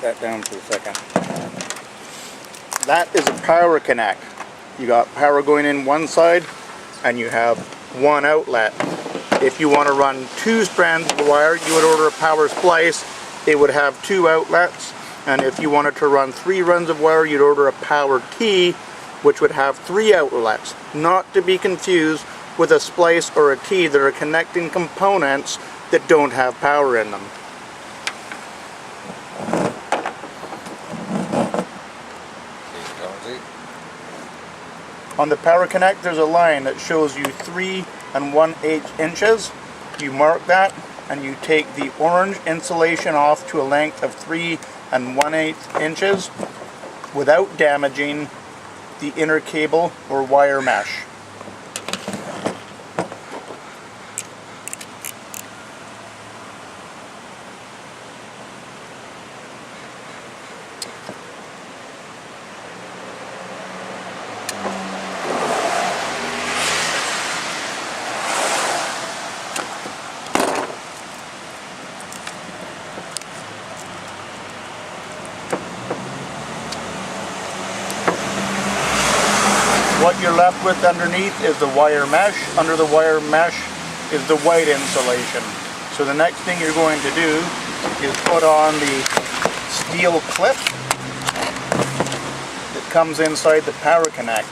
that down for a second. That is a power connect. You got power going in one side and you have one outlet. If you want to run 2 strands of wire, you would order a power splice. It would have 2 outlets. And if you wanted to run 3 runs of wire, you'd order a power T, which would have 3 outlets. Not to be confused with a splice or a T that are connecting components that don't have power in them. On the power connect, there's a line that shows you 3 1/8 inches. You mark that and you take the orange insulation off to a length of 3 1/8 inches without damaging the inner cable or wire mesh. What you're left with underneath is the wire mesh. Under the wire mesh is the white insulation. So the next thing you're going to do is put on the steel clip that comes inside the power connect.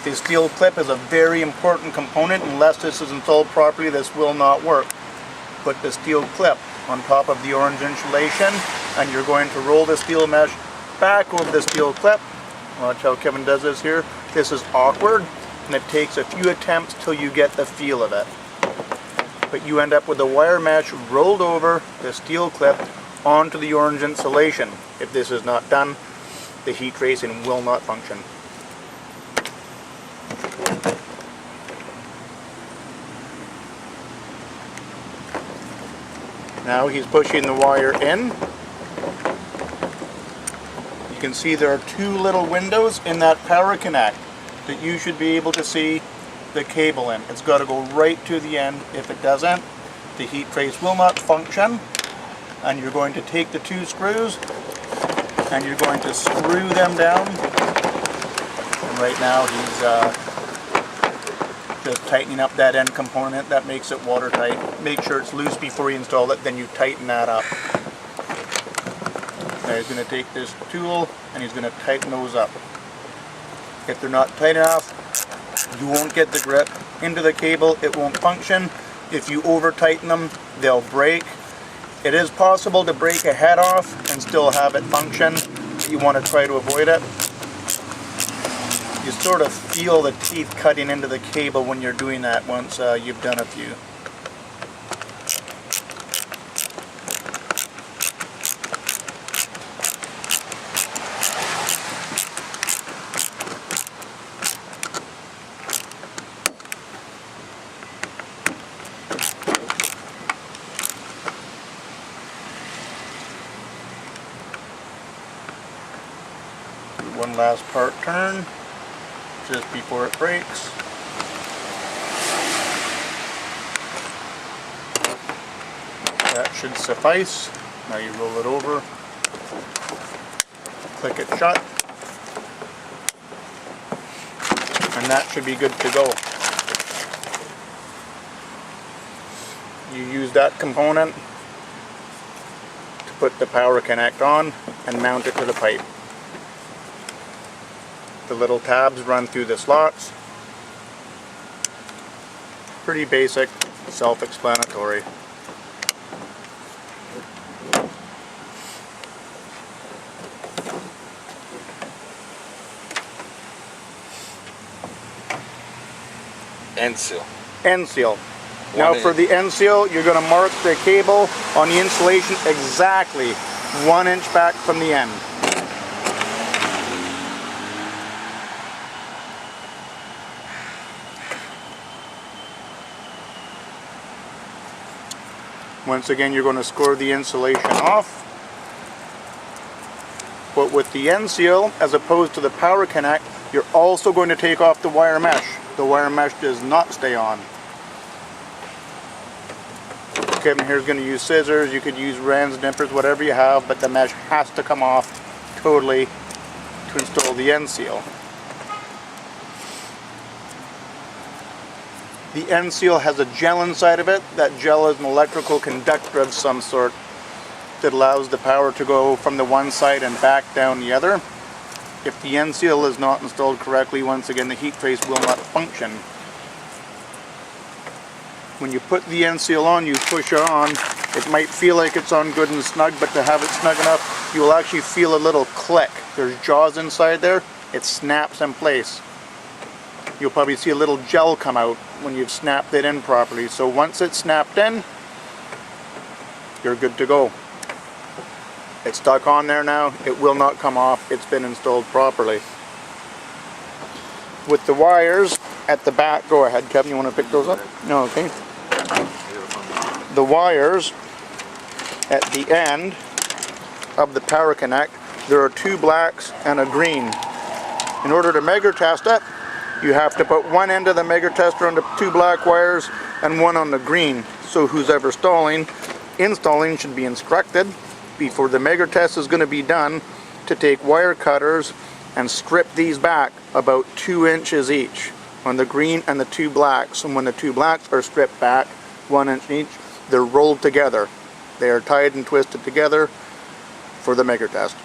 The steel clip is a very important component. Unless this is installed properly, this will not work. Put the steel clip on top of the orange insulation and you're going to roll the steel mesh back over the steel clip. Watch how Kevin does this here. This is awkward and it takes a few attempts till you get the feel of it. But you end up with the wire mesh rolled over the steel clip onto the orange insulation. If this is not done, the heat tracing will not function. Now he's pushing the wire in. You can see there are 2 little windows in that power connect that you should be able to see the cable in. It's got to go right to the end. If it doesn't, the heat trace will not function. And you're going to take the 2 screws and you're going to screw them down. And right now he's just tightening up that end component. That makes it watertight. Make sure it's loose before you install it, then you tighten that up. Now he's going to take this tool and he's going to tighten those up. If they're not tight enough, you won't get the grip into the cable, it won't function. If you over tighten them, they'll break. It is possible to break a head off and still have it function. You want to try to avoid it. You sort of feel the teeth cutting into the cable when you're doing that once you've done a few. One last part turn just before it breaks. That should suffice. Now you roll it over, click it shut, and that should be good to go. You use that component to put the power connect on and mount it to the pipe. The little tabs run through the slots. Pretty basic, self-explanatory. End seal. End seal. Now for the end seal, you're going to mark the cable on the insulation exactly 1 inch back from the end. Once again, you're going to score the insulation off. But with the end seal, as opposed to the power connect, you're also going to take off the wire mesh. The wire mesh does not stay on. Kevin here's going to use scissors, you could use Rans, nippers, whatever you have, but the mesh has to come off totally to install the end seal. The end seal has a gel inside of it. That gel is an electrical conductor of some sort that allows the power to go from the one side and back down the other. If the end seal is not installed correctly, once again the heat trace will not function. When you put the end seal on, you push it on. It might feel like it's on good and snug, but to have it snug enough, you will actually feel a little click. There's jaws inside there. It snaps in place. You'll probably see a little gel come out when you've snapped it in properly. So once it's snapped in, you're good to go. It's stuck on there now. It will not come off. It's been installed properly. With the wires at the back, go ahead, Kevin, you want to pick those up? No, okay. The wires at the end of the power connect, there are two blacks and a green. In order to measure test it, you have to put one end of the measure tester on the two black wires and one on the green. So who's ever installing should be instructed before the measure test is going to be done to take wire cutters and strip these back about 2 inches each on the green and the two blacks. And when the two blacks are stripped back 1 inch each, they're rolled together. They are tied and twisted together for the measure test.